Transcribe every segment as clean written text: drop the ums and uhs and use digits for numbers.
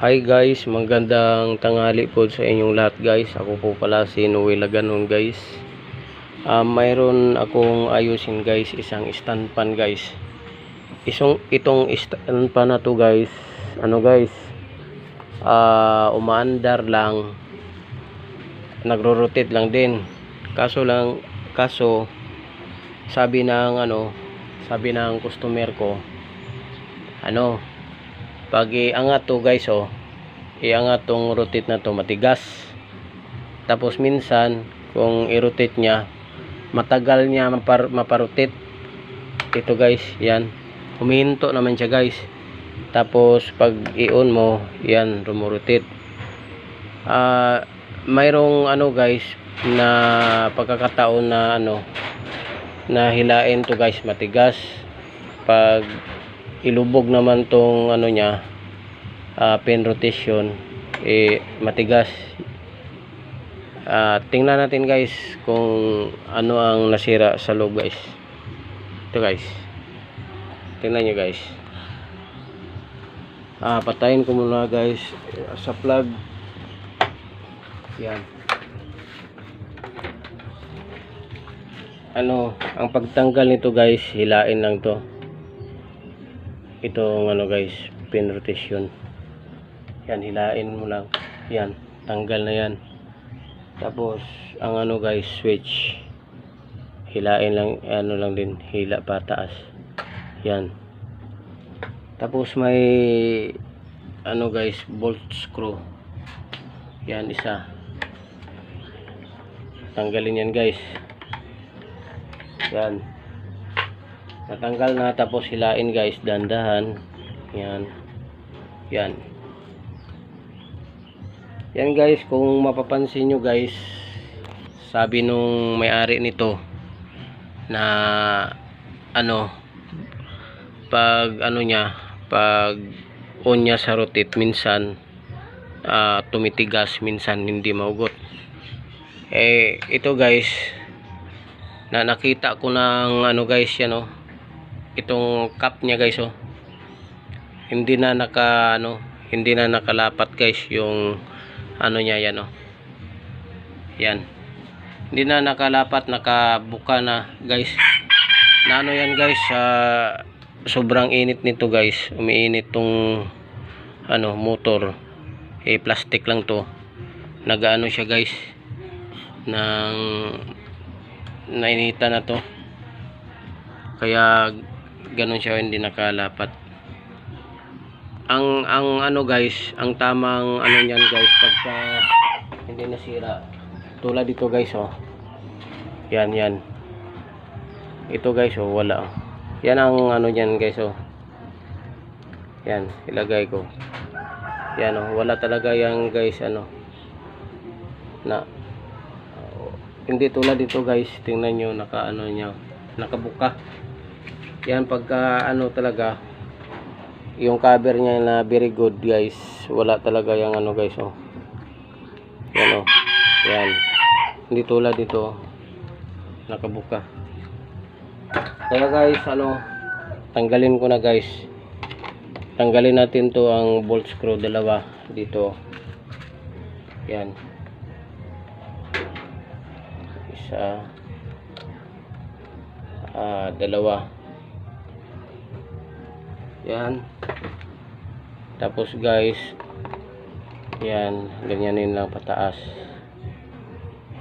Hi guys, magandang tanghali po sa inyong lahat guys. Ako po pala si Noel Laganon guys. Mayroon akong ayusin guys, isang stand pan guys. Itong stand pan na to guys, umaandar lang, nagro-rotate lang din. Kaso sabi ng customer ko, pag iangat to guys, iangat tong rotate na to, matigas. Tapos minsan kung i-rotate niya, matagal niya maparotate. Ito guys, yan, humihinto naman siya guys. Tapos pag i-on mo, yan, rumorotate. Mayroong guys, na pagkakataon na na hilain to guys, matigas. Pag ilubog naman tong pin rotation, matigas. Tingnan natin guys kung ano ang nasira sa loob guys. Ito guys, tingnan nyo guys. Patayin ko muna guys sa plug. Yan, ang pagtanggal nito guys, hilain lang to. Itong guys, pin rotation, yan, hilain mo lang, yan, tanggal na yan. Tapos ang guys, switch, hilain lang, lang din, hila pa taas, yan. Tapos may guys, bolt screw, yan, isa, tanggalin yan guys, yan, natanggal na. Tapos hilain guys, dandahan, yan, yan, yan guys. Kung mapapansin nyo guys, sabi nung may-ari nito na pag pag on niya sa rotate, minsan tumitigas, minsan hindi maugot. Ito guys, na nakita ko ng guys, yan itong cap niya guys, hindi na nakalapat guys yung niya, yan yan, hindi na nakalapat, nakabuka na guys, na yan guys. Sobrang init nito guys, umiinit tong motor, plastic lang to, nagaano siya guys, nang nainitan na to, kaya ganun siya, hindi nakalapat. Ang guys, ang tamang niyan guys, pagka hindi nasira, tulad dito guys, yan, ito guys, wala, yan ang niyan guys, yan, ilagay ko, yan, wala talaga yan guys, na hindi tulad dito guys. Tingnan nyo, nakabuka yan. Pagka talaga yung cover niya na very good guys, wala talaga yung guys, yan, yan, hindi tulad dito, nakabuka. Kaya guys, tanggalin ko na guys, tanggalin natin to, ang bolt screw, dalawa dito, yan, isa, dalawa, yan. Tapos guys, yan, ganyanin lang pataas,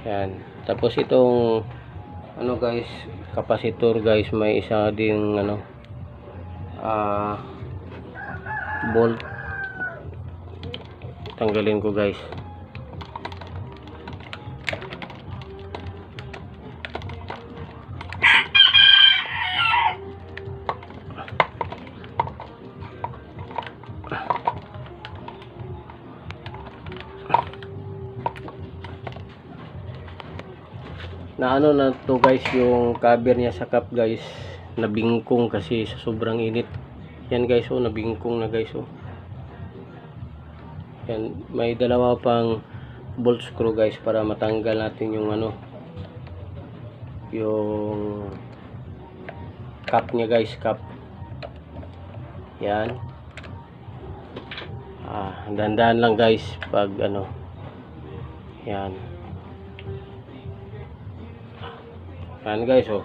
yan. Tapos itong guys, kapasitor guys, may isa ding bolt, tanggalin ko guys. Na na to guys, yung cover niya sa cap guys, nabingkong kasi sa sobrang init. Yan guys, nabingkong na guys, yan. May dalawa pang bolt screw guys, para matanggal natin yung yung cap niya guys, cap, yan. Dandan lang guys pag ano. Yan. Yan guys oh.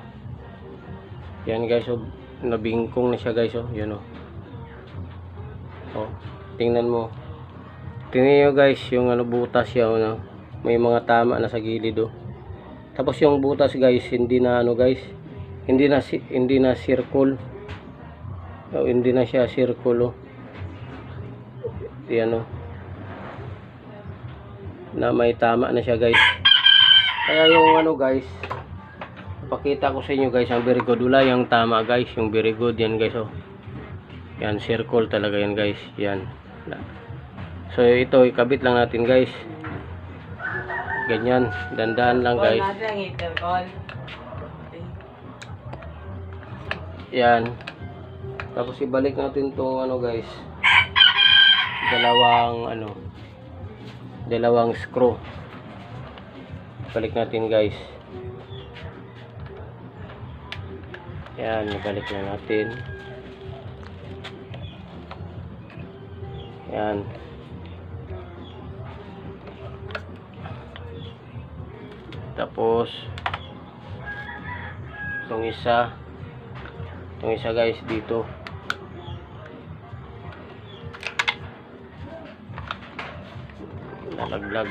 Yan guys oh, nabingkong na siya guys oh. Yan oh. Oh, tingnan mo. Tingnan niyo guys yung ano butas siya oh, may mga tama na sa gilid oh. Tapos yung butas guys hindi na ano guys, hindi na circle. Oh, hindi na siya circle oh. Yan oh. Na may tama na siya guys. Kaya yung ano guys, pakita ko sa inyo guys ang very good. Wala yung tama guys, yung very good yan guys oh. Yan circle talaga yan guys. Yan. So ito ikabit lang natin guys. Ganyan, dandan lang guys. Yan. Tapos ibalik natin tong ano guys. Dalawang screw. Balik natin guys. Yan, ibalik na natin. Yan. Tapos itong isa guys dito. Nalaglag.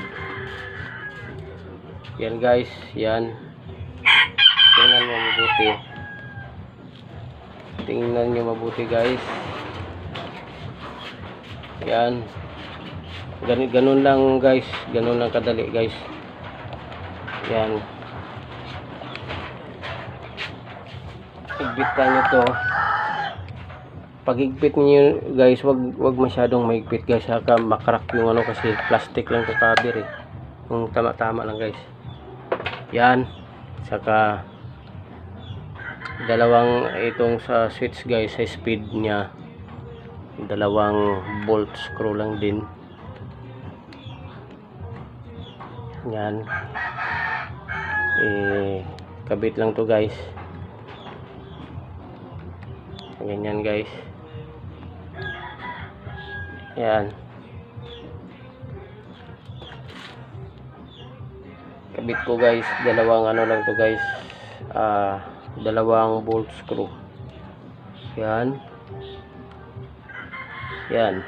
Yan guys, yan. Tingnan mo mabuti. Tingnan nyo mabuti guys. Yan. Ganun lang guys. Ganun lang kadali guys. Yan. Higpitan nyo to. Pag higpit nyo guys, wag masyadong mahigpit guys. Saka makrak yung ano kasi plastic lang to cover eh. Yung tama-tama lang guys. Yan. Saka dalawang itong sa switch guys sa speed nya. Dalawang bolt screw lang din. Yan. Kabit lang to guys. Ganyan guys. Yan. Kabit ko guys, dalawang ano lang to guys. Dalawang bolt screw. Yan. Yan.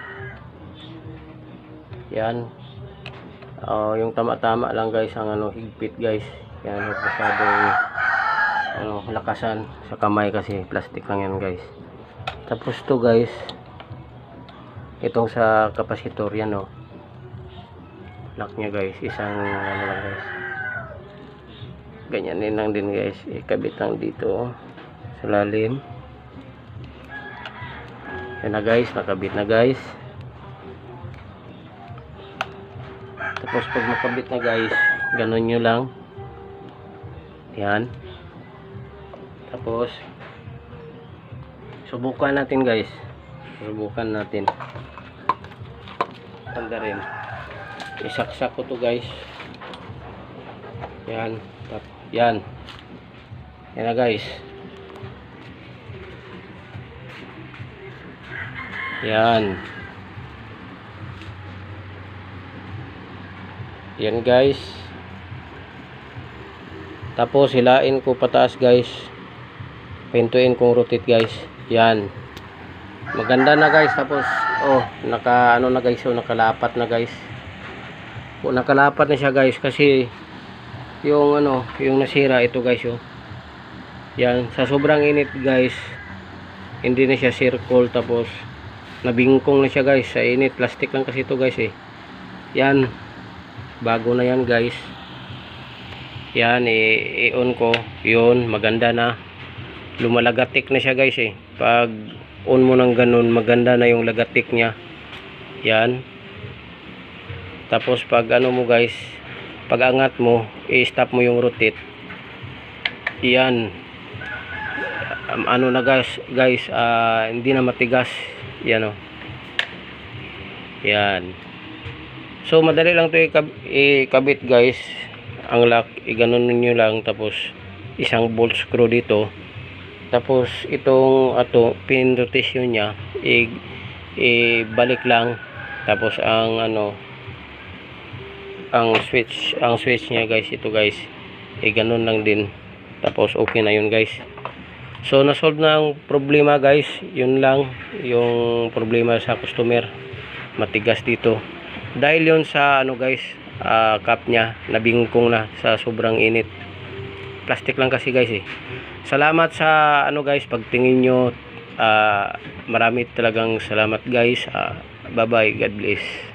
Yan. Yung tama-tama lang guys ang ano higpit guys. Yan, masyadong ano lakasan sa kamay kasi plastic lang yan guys. Tapos to guys, itong sa kapasitor yan oh. Lock nya guys, isang ano lang guys. Ganyan din lang din guys, ikabit lang dito sa lalim. Yan na guys, nakabit na guys. Tapos pag nakabit na guys, ganun nyo lang. Yan. Tapos subukan natin guys. Subukan natin. Tanda rin. Isaksak ko to guys. Yan. Yan. Yan na guys. Yan. Yan guys. Tapos hilain ko pataas guys. Pintuin kong rotate guys. Yan. Maganda na guys. Tapos oh, naka ano na guys, oh, nakalapat na guys. Oh, nakalapat na siya guys kasi yung ano, yung nasira ito guys oh. Yan, sa sobrang init guys, hindi na siya circle tapos nabingkong na siya guys sa init. Plastic lang kasi ito guys eh. Yan, bago na yan guys. Yan, i-on ko. Yun, maganda na. Lumalagatik na siya guys eh. Pag on mo ng ganun, maganda na yung lagatik nya. Yan. Tapos pag ano mo guys, pag angat mo, i-stop mo yung rotate. Yan. Ano na guys, hindi na matigas. Yan oh. Yan. So madali lang to ikabit guys. Ang lock, iganon niyo lang tapos isang bolt screw dito. Tapos itong pin rotation nya, ibalik lang Tapos ang ano, ang switch niya guys, ito guys, ganun lang din. Tapos okay na yun guys. So na-solve na ang problema guys. Yun lang yung problema sa customer, matigas dito dahil yun sa ano guys, cap niya nabingkong na sa sobrang init. Plastic lang kasi guys Salamat sa ano guys, pagtingin nyo. Marami talagang salamat guys. Bye bye, God bless.